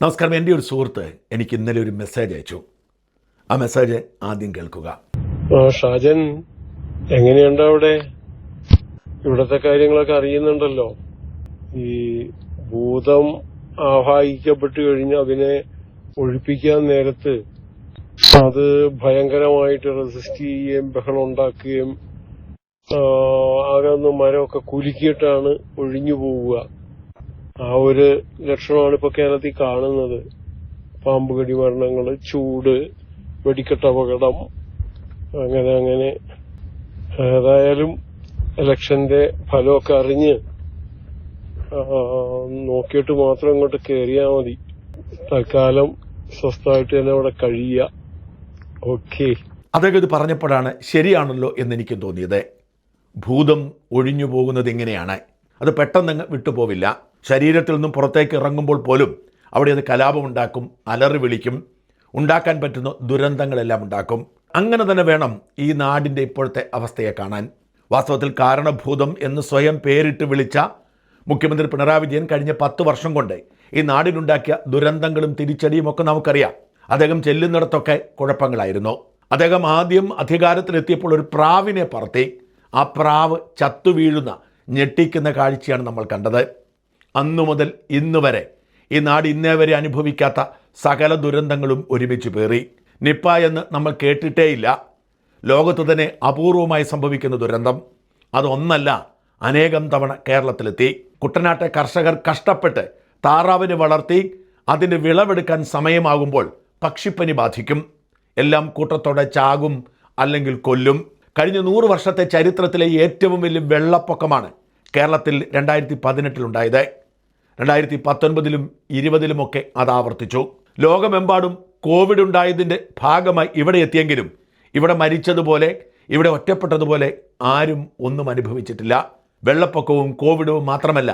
നമസ്കാരം. എൻ്റെ ഒരു സുഹൃത്ത് എനിക്ക് ഇന്നലെ ഒരു മെസ്സേജ് അയച്ചു. ആ മെസ്സേജ് ആദ്യം കേൾക്കുക. ഷാജൻ, എങ്ങനെയുണ്ട് അവിടെ? ഇവിടത്തെ കാര്യങ്ങളൊക്കെ അറിയുന്നുണ്ടല്ലോ. ഈ ഭൂതം ആവാഹിക്കപ്പെട്ടു കഴിഞ്ഞ് അതിനെ ഒഴിപ്പിക്കാൻ നേരത്ത് അത് ഭയങ്കരമായിട്ട് റെസിസ്റ്റ് ചെയ്യുകയും ബഹളം ഉണ്ടാക്കുകയും ആകെ ഒന്ന് മരമൊക്കെ കുലുക്കിയിട്ടാണ് ഒഴിഞ്ഞു പോവുക. ആ ഒരു ലക്ഷണമാണ് ഇപ്പൊ കേരളത്തിൽ കാണുന്നത്. പാമ്പ് കടി മരണങ്ങള്, ചൂട്, വെടിക്കെട്ട് അപകടം, അങ്ങനെ ഏതായാലും ഇലക്ഷന്റെ ഫലമൊക്കെ അറിഞ്ഞ് നോക്കിയിട്ട് മാത്രം ഇങ്ങോട്ട് കയറിയാ മതി. തൽക്കാലം സ്വസ്ഥമായിട്ട് തന്നെ അവിടെ കഴിയുക. ഓക്കെ. അദ്ദേഹം ഇത് പറഞ്ഞപ്പോഴാണ് ശരിയാണല്ലോ എന്നെനിക്ക് തോന്നിയത്. ഭൂതം ഒഴിഞ്ഞു പോകുന്നത് എങ്ങനെയാണ്? അത് പെട്ടെന്ന് വിട്ടുപോവില്ല. ശരീരത്തിൽ നിന്നും പുറത്തേക്ക് ഇറങ്ങുമ്പോൾ പോലും അവിടെ അത് കലാപമുണ്ടാക്കും, അലറി വിളിക്കും, ഉണ്ടാക്കാൻ പറ്റുന്ന ദുരന്തങ്ങളെല്ലാം ഉണ്ടാക്കും. അങ്ങനെ തന്നെ വേണം ഈ നാടിൻ്റെ ഇപ്പോഴത്തെ അവസ്ഥയെ കാണാൻ. വാസ്തവത്തിൽ കാരണഭൂതം എന്ന് സ്വയം പേരിട്ട് വിളിച്ച മുഖ്യമന്ത്രി പിണറായി വിജയൻ കഴിഞ്ഞ 10 വർഷം കൊണ്ട് ഈ നാടിനുണ്ടാക്കിയ ദുരന്തങ്ങളും തിരിച്ചടിയും ഒക്കെ നമുക്കറിയാം. അദ്ദേഹം ചെല്ലുന്നിടത്തൊക്കെ കുഴപ്പങ്ങളായിരുന്നു. അദ്ദേഹം ആദ്യം അധികാരത്തിലെത്തിയപ്പോൾ ഒരു പ്രാവിനെ പറത്തി. ആ പ്രാവ് ചത്തു വീഴുന്ന ഞെട്ടിക്കുന്ന കാഴ്ചയാണ് നമ്മൾ കണ്ടത്. അന്നു മുതൽ ഇന്ന് വരെ ഈ നാട് ഇന്നേ വരെ അനുഭവിക്കാത്ത സകല ദുരന്തങ്ങളും ഒരുമിച്ച് പേറി. നിപ്പ എന്ന് നമ്മൾ കേട്ടിട്ടേയില്ല. ലോകത്ത് തന്നെ അപൂർവമായി സംഭവിക്കുന്ന ദുരന്തം. അതൊന്നല്ല, അനേകം തവണ കേരളത്തിലെത്തി. കുട്ടനാട്ടെ കർഷകർ കഷ്ടപ്പെട്ട് താറാവിനെ വളർത്തി അതിൻ്റെ വിളവെടുക്കാൻ സമയമാകുമ്പോൾ പക്ഷിപ്പനി ബാധിക്കും. എല്ലാം കൂട്ടത്തോടെ ചാകും, അല്ലെങ്കിൽ കൊല്ലും. കഴിഞ്ഞ 100 വർഷത്തെ ചരിത്രത്തിലെ ഏറ്റവും വലിയ വെള്ളപ്പൊക്കമാണ് കേരളത്തിൽ 2018 ഉണ്ടായത്. 2019-ലും 2020-ലുമൊക്കെ അത് ആവർത്തിച്ചു. ലോകമെമ്പാടും കോവിഡ് ഉണ്ടായതിൻ്റെ ഭാഗമായി ഇവിടെ എത്തിയെങ്കിലും ഇവിടെ മരിച്ചതുപോലെ, ഇവിടെ ഒറ്റപ്പെട്ടതുപോലെ ആരും ഒന്നും അനുഭവിച്ചിട്ടില്ല. വെള്ളപ്പൊക്കവും കോവിഡും മാത്രമല്ല,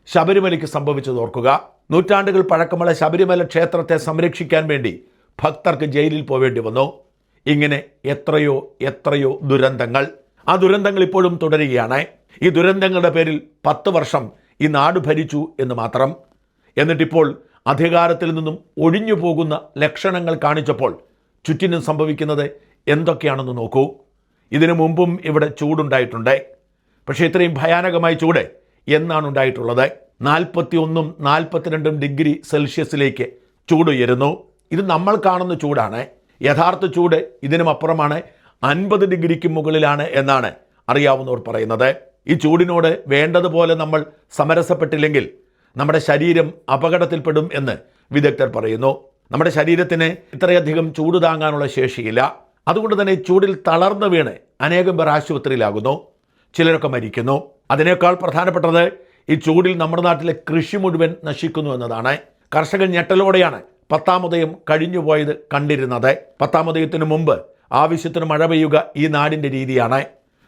ശബരിമലയ്ക്ക് സംഭവിച്ചത് ഓർക്കുക. നൂറ്റാണ്ടുകൾ പഴക്കമുള്ള ശബരിമല ക്ഷേത്രത്തെ സംരക്ഷിക്കാൻ വേണ്ടി ഭക്തർക്ക് ജയിലിൽ പോവേണ്ടി വന്നു. ഇങ്ങനെ എത്രയോ ദുരന്തങ്ങൾ. ആ ദുരന്തങ്ങൾ ഇപ്പോഴും തുടരുകയാണ്. ഈ ദുരന്തങ്ങളുടെ പേരിൽ 10 വർഷം ഈ നാട് ഭരിച്ചു എന്ന് മാത്രം. എന്നിട്ടിപ്പോൾ അധികാരത്തിൽ നിന്നും ഒഴിഞ്ഞു പോകുന്ന ലക്ഷണങ്ങൾ കാണിച്ചപ്പോൾ ചുറ്റിനും സംഭവിക്കുന്നത് എന്തൊക്കെയാണെന്ന് നോക്കൂ. ഇതിനു മുമ്പും ഇവിടെ ചൂടുണ്ടായിട്ടുണ്ട്. പക്ഷേ ഇത്രയും ഭയാനകമായ ചൂട് എന്നാണ് ഉണ്ടായിട്ടുള്ളത്? 41ഉം 42ഉം ഡിഗ്രി സെൽഷ്യസിലേക്ക് ചൂട് ഉയരുന്നു. ഇത് നമ്മൾ കാണുന്ന ചൂടാണ്. യഥാർത്ഥ ചൂട് ഇതിനും അപ്പുറമാണ്, 50 ഡിഗ്രിക്ക് മുകളിലാണ് എന്നാണ് അറിയാവുന്നവർ പറയുന്നത്. ഈ ചൂടിനോട് വേണ്ടതുപോലെ നമ്മൾ സമരസപ്പെട്ടില്ലെങ്കിൽ നമ്മുടെ ശരീരം അപകടത്തിൽപ്പെടും എന്ന് വിദഗ്ധർ പറയുന്നു. നമ്മുടെ ശരീരത്തിന് ഇത്രയധികം ചൂട് താങ്ങാനുള്ള ശേഷിയില്ല. അതുകൊണ്ട് തന്നെ ചൂടിൽ തളർന്നു വീണ് അനേകം പേർ ആശുപത്രിയിലാകുന്നു, ചിലരൊക്കെ മരിക്കുന്നു. അതിനേക്കാൾ പ്രധാനപ്പെട്ടത് ഈ ചൂടിൽ നമ്മുടെ നാട്ടിലെ കൃഷി മുഴുവൻ നശിക്കുന്നു എന്നതാണ്. കർഷകൻ ഞെട്ടലോടെയാണ് 10-ാം ഉദയം കഴിഞ്ഞുപോയത് കണ്ടിരുന്നത്. 10-ാം ഉദയത്തിന് മുമ്പ് ആവശ്യത്തിന് മഴ പെയ്യുക ഈ നാടിൻ്റെ രീതിയാണ്.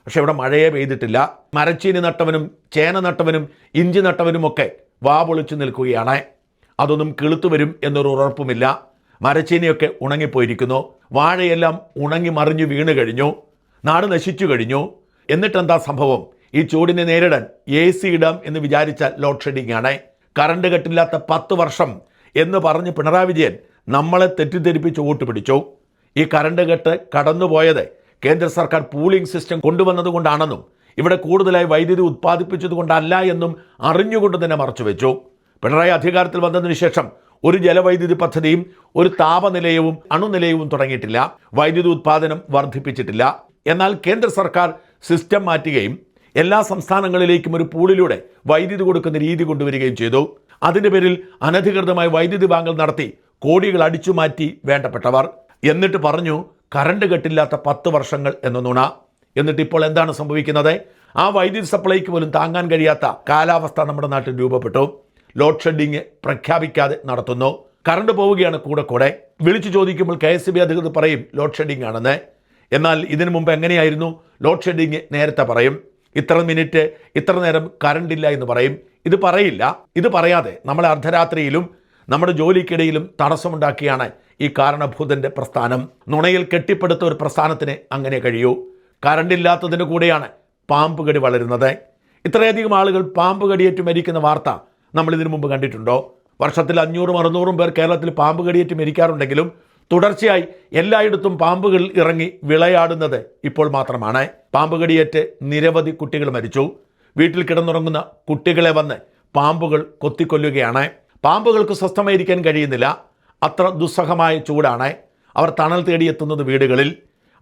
പക്ഷെ ഇവിടെ മഴയെ പെയ്തിട്ടില്ല. മരച്ചീനി നട്ടവനും ചേന നട്ടവനും ഇഞ്ചി നട്ടവനുമൊക്കെ വാപൊളിച്ചു നിൽക്കുകയാണ്. അതൊന്നും കിളുത്തു വരും എന്നൊരു ഉറപ്പുമില്ല. മരച്ചീനിയൊക്കെ ഉണങ്ങിപ്പോയിരിക്കുന്നു. വാഴയെല്ലാം ഉണങ്ങി മറിഞ്ഞു വീണ് കഴിഞ്ഞു. നാട് നശിച്ചു കഴിഞ്ഞു. എന്നിട്ടെന്താ സംഭവം? ഈ ചൂടിനെ നേരിടാൻ AC ഇടാം എന്ന് വിചാരിച്ചാൽ ലോഡ് ഷെഡിംഗ് ആണ്. കറണ്ട് കട്ടില്ലാത്ത 10 വർഷം എന്ന് പറഞ്ഞ് പിണറായി വിജയൻ നമ്മളെ തെറ്റിദ്ധരിപ്പിച്ച് വോട്ട് പിടിച്ചു. ഈ കറണ്ട് കെട്ട് കടന്നുപോയത് കേന്ദ്ര സർക്കാർ പൂളിംഗ് സിസ്റ്റം കൊണ്ടുവന്നത് കൊണ്ടാണെന്നും ഇവിടെ കൂടുതലായി വൈദ്യുതി ഉത്പാദിപ്പിച്ചത് കൊണ്ടല്ല എന്നും അറിഞ്ഞുകൊണ്ട് തന്നെ മറച്ചുവെച്ചു. പിണറായി അധികാരത്തിൽ വന്നതിന് ശേഷം ഒരു ജലവൈദ്യുതി പദ്ധതിയും ഒരു താപനിലയവും അണുനിലയവും തുടങ്ങിയിട്ടില്ല. വൈദ്യുതി ഉത്പാദനം വർദ്ധിപ്പിച്ചിട്ടില്ല. എന്നാൽ കേന്ദ്ര സർക്കാർ സിസ്റ്റം മാറ്റുകയും എല്ലാ സംസ്ഥാനങ്ങളിലേക്കും ഒരു പൂളിലൂടെ വൈദ്യുതി കൊടുക്കുന്ന രീതി കൊണ്ടുവരികയും ചെയ്തു. അതിൻ്റെ പേരിൽ അനധികൃതമായി വൈദ്യുതി വാങ്ങൽ നടത്തി കോടികൾ അടിച്ചു മാറ്റി വേണ്ടപ്പെട്ടവർ. എന്നിട്ട് പറഞ്ഞു കറണ്ട് കെട്ടില്ലാത്ത 10 വർഷങ്ങൾ എന്ന നുണ. എന്നിട്ട് ഇപ്പോൾ എന്താണ് സംഭവിക്കുന്നത്? ആ വൈദ്യുതി സപ്ലൈക്ക് പോലും താങ്ങാൻ കഴിയാത്ത കാലാവസ്ഥ നമ്മുടെ നാട്ടിൽ രൂപപ്പെട്ടു. ലോഡ് ഷെഡിങ് പ്രഖ്യാപിക്കാതെ നടത്തുന്നു. കറണ്ട് പോവുകയാണ് കൂടെ. വിളിച്ചു ചോദിക്കുമ്പോൾ KSB അധികൃതർ പറയും ലോഡ് ഷെഡിങ് ആണെന്ന്. എന്നാൽ ഇതിനു മുമ്പ് എങ്ങനെയായിരുന്നു? ലോഡ് ഷെഡിങ് നേരത്തെ പറയും, ഇത്ര മിനിറ്റ് ഇത്ര നേരം കറണ്ട് ഇല്ല എന്ന് പറയും. ഇത് പറയില്ല. ഇത് പറയാതെ നമ്മളെ അർദ്ധരാത്രിയിലും നമ്മുടെ ജോലിക്കിടയിലും തടസ്സമുണ്ടാക്കിയാണ് ഈ കാരണഭൂതൻ്റെ പ്രസ്ഥാനം. നുണയിൽ കെട്ടിപ്പടുത്ത ഒരു പ്രസ്ഥാനത്തിന് അങ്ങനെ കഴിയൂ. കറണ്ടില്ലാത്തതിന് കൂടെയാണ് പാമ്പ് കടി വളരുന്നത്. ഇത്രയധികം ആളുകൾ പാമ്പ് കടിയേറ്റ് മരിക്കുന്ന വാർത്ത നമ്മൾ ഇതിനു മുമ്പ് കണ്ടിട്ടുണ്ടോ? വർഷത്തിൽ 500-600 പേർ കേരളത്തിൽ പാമ്പ് കടിയേറ്റ് മരിക്കാറുണ്ടെങ്കിലും തുടർച്ചയായി എല്ലായിടത്തും പാമ്പുകൾ ഇറങ്ങി വിളയാടുന്നത് ഇപ്പോൾ മാത്രമാണ്. പാമ്പ് കടിയേറ്റ് നിരവധി കുട്ടികൾ മരിച്ചു. വീട്ടിൽ കിടന്നുറങ്ങുന്ന കുട്ടികളെ വന്ന് പാമ്പുകൾ കൊത്തിക്കൊല്ലുകയാണ്. പാമ്പുകൾക്ക് സ്വസ്ഥമായിരിക്കാൻ കഴിയുന്നില്ല. അത്ര ദുസ്സഹമായ ചൂടാണ്. അവർ തണൽ തേടിയെത്തുന്നത് വീടുകളിൽ.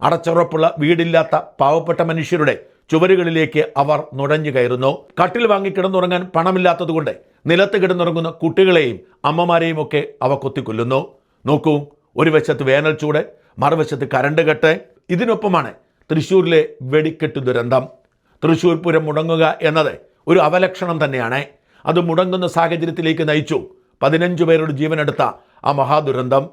അടച്ചുറപ്പുള്ള വീടില്ലാത്ത പാവപ്പെട്ട മനുഷ്യരുടെ ചുവരുകളിലേക്ക് അവർ നുഴഞ്ഞു കയറുന്നു. കട്ടിൽ വാങ്ങി കിടന്നുറങ്ങാൻ പണമില്ലാത്തതുകൊണ്ട് നിലത്ത് കിടന്നുറങ്ങുന്ന കുട്ടികളെയും അമ്മമാരെയും ഒക്കെ അവ കൊത്തിക്കൊല്ലുന്നു. നോക്കൂ, ഒരു വശത്ത് വേനൽ ചൂട്, മറുവശത്ത് കരണ്ട് കട്ട്. ഇതിനൊപ്പമാണ് തൃശ്ശൂരിലെ വെടിക്കെട്ട് ദുരന്തം. തൃശ്ശൂർ പൂരം മുടങ്ങുക എന്നത് ഒരു അവലക്ഷണം തന്നെയാണ്. അത് മുടങ്ങുന്ന സാഹചര്യത്തിലേക്ക് നയിച്ചു 15 പേരുടെ ജീവനെടുത്ത ആ മഹാദുരന്തം.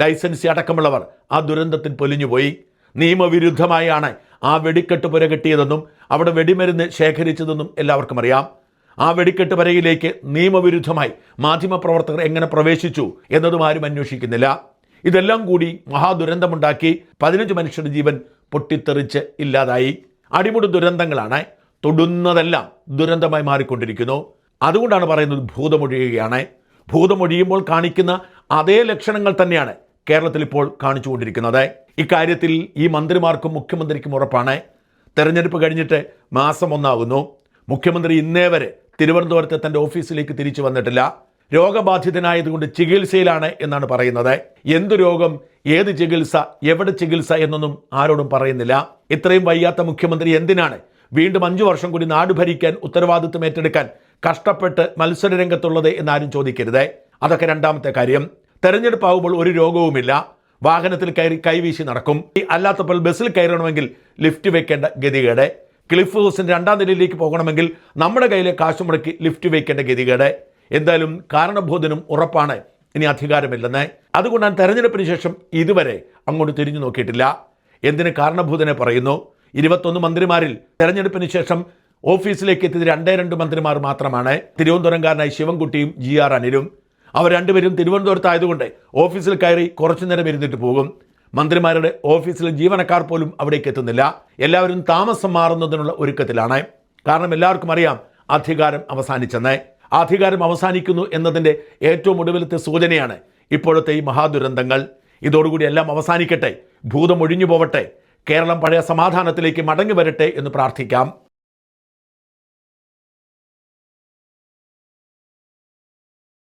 ലൈസൻസി അടക്കമുള്ളവർ ആ ദുരന്തത്തിൽ പൊലിഞ്ഞുപോയി. നിയമവിരുദ്ധമായാണ് ആ വെടിക്കെട്ട് പുര കെട്ടിയതെന്നും അവിടെ വെടിമരുന്ന് ശേഖരിച്ചതെന്നും എല്ലാവർക്കും അറിയാം. ആ വെടിക്കെട്ട് പുരയിലേക്ക് നിയമവിരുദ്ധമായി മാധ്യമപ്രവർത്തകർ എങ്ങനെ പ്രവേശിച്ചു എന്നതും ആരും അന്വേഷിക്കുന്നില്ല. ഇതെല്ലാം കൂടി മഹാദുരന്തമുണ്ടാക്കി 15 മനുഷ്യരുടെ ജീവൻ പൊട്ടിത്തെറിച്ച് ഇല്ലാതായി. അടിമുടി ദുരന്തങ്ങളാണ്. തൊടുന്നതെല്ലാം ദുരന്തമായി മാറിക്കൊണ്ടിരിക്കുന്നു. അതുകൊണ്ടാണ് പറയുന്നത് ഭൂതമൊഴിയുകയാണ്. ഭൂതമൊഴിയുമ്പോൾ കാണിക്കുന്ന അതേ ലക്ഷണങ്ങൾ തന്നെയാണ് കേരളത്തിൽ ഇപ്പോൾ കാണിച്ചുകൊണ്ടിരിക്കുന്നത്. ഇക്കാര്യത്തിൽ ഈ മന്ത്രിമാർക്കും മുഖ്യമന്ത്രിക്കും ഉറപ്പാണ്. തെരഞ്ഞെടുപ്പ് കഴിഞ്ഞിട്ട് മാസം 1 ആകുന്നു. മുഖ്യമന്ത്രി ഇന്നേ വരെ തിരുവനന്തപുരത്തെ തൻ്റെ ഓഫീസിലേക്ക് തിരിച്ചു വന്നിട്ടില്ല. രോഗബാധിതനായതുകൊണ്ട് ചികിത്സയിലാണ് എന്നാണ് പറയുന്നത്. എന്തു രോഗം, ഏത് ചികിത്സ, എവിടെ ചികിത്സ എന്നൊന്നും ആരോടും പറയുന്നില്ല. ഇത്രയും വയ്യാത്ത മുഖ്യമന്ത്രി എന്തിനാണ് വീണ്ടും 5 വർഷം കൂടി നാട് ഭരിക്കാൻ ഉത്തരവാദിത്വം ഏറ്റെടുക്കാൻ കഷ്ടപ്പെട്ട് മത്സരരംഗത്തുള്ളത് എന്നാരും ചോദിക്കരുത്. അതൊക്കെ രണ്ടാമത്തെ കാര്യം. തെരഞ്ഞെടുപ്പാകുമ്പോൾ ഒരു രോഗവുമില്ല. വാഹനത്തിൽ കയറി കൈവീശി നടക്കും. അല്ലാത്തപ്പോൾ ബസ്സിൽ കയറണമെങ്കിൽ ലിഫ്റ്റ് വെക്കേണ്ട ഗതികേട്. ക്ലിഫ് ഹൗസിൻ്റെ 2ാം നിലയിലേക്ക് പോകണമെങ്കിൽ നമ്മുടെ കയ്യിലെ കാശ് മുടക്കി ലിഫ്റ്റ് വെക്കേണ്ട ഗതികേട്. എന്തായാലും കാരണബോധനും ഉറപ്പാണ് ഇനി അധികാരമില്ലെന്ന്. അതുകൊണ്ടാണ് തെരഞ്ഞെടുപ്പിന് ശേഷം ഇതുവരെ അങ്ങോട്ട് തിരിഞ്ഞു നോക്കിയിട്ടില്ല. എന്തിന് കാരണഭൂതനെ പറയുന്നു? 21 മന്ത്രിമാരിൽ തെരഞ്ഞെടുപ്പിന് ശേഷം ഓഫീസിലേക്ക് എത്തിയത് 2 മന്ത്രിമാർ മാത്രമാണ്. തിരുവനന്തപുരംകാരനായ ശിവൻകുട്ടിയും GR അനിലും. അവർ രണ്ടുപേരും തിരുവനന്തപുരത്തായതുകൊണ്ട് ഓഫീസിൽ കയറി കുറച്ചു നേരം ഇരുന്നിട്ട് പോകും. മന്ത്രിമാരുടെ ഓഫീസിലെ ജീവനക്കാർ പോലും അവിടേക്ക് എത്തുന്നില്ല. എല്ലാവരും താമസം മാറുന്നതിനുള്ള ഒരുക്കത്തിലാണ്. കാരണം എല്ലാവർക്കും അറിയാം അധികാരം അവസാനിച്ചെന്ന്. അധികാരം അവസാനിക്കുന്നു എന്നതിൻ്റെ ഏറ്റവും ഒടുവിലത്തെ സൂചനയാണ് ഇപ്പോഴത്തെ ഈ മഹാദുരന്തങ്ങൾ. ഇതോടുകൂടി എല്ലാം അവസാനിക്കട്ടെ, ഭൂതം ഒഴിഞ്ഞു പോവട്ടെ, കേരളം പഴയ സമാധാനത്തിലേക്ക് മടങ്ങി വരട്ടെ എന്ന് പ്രാർത്ഥിക്കാം.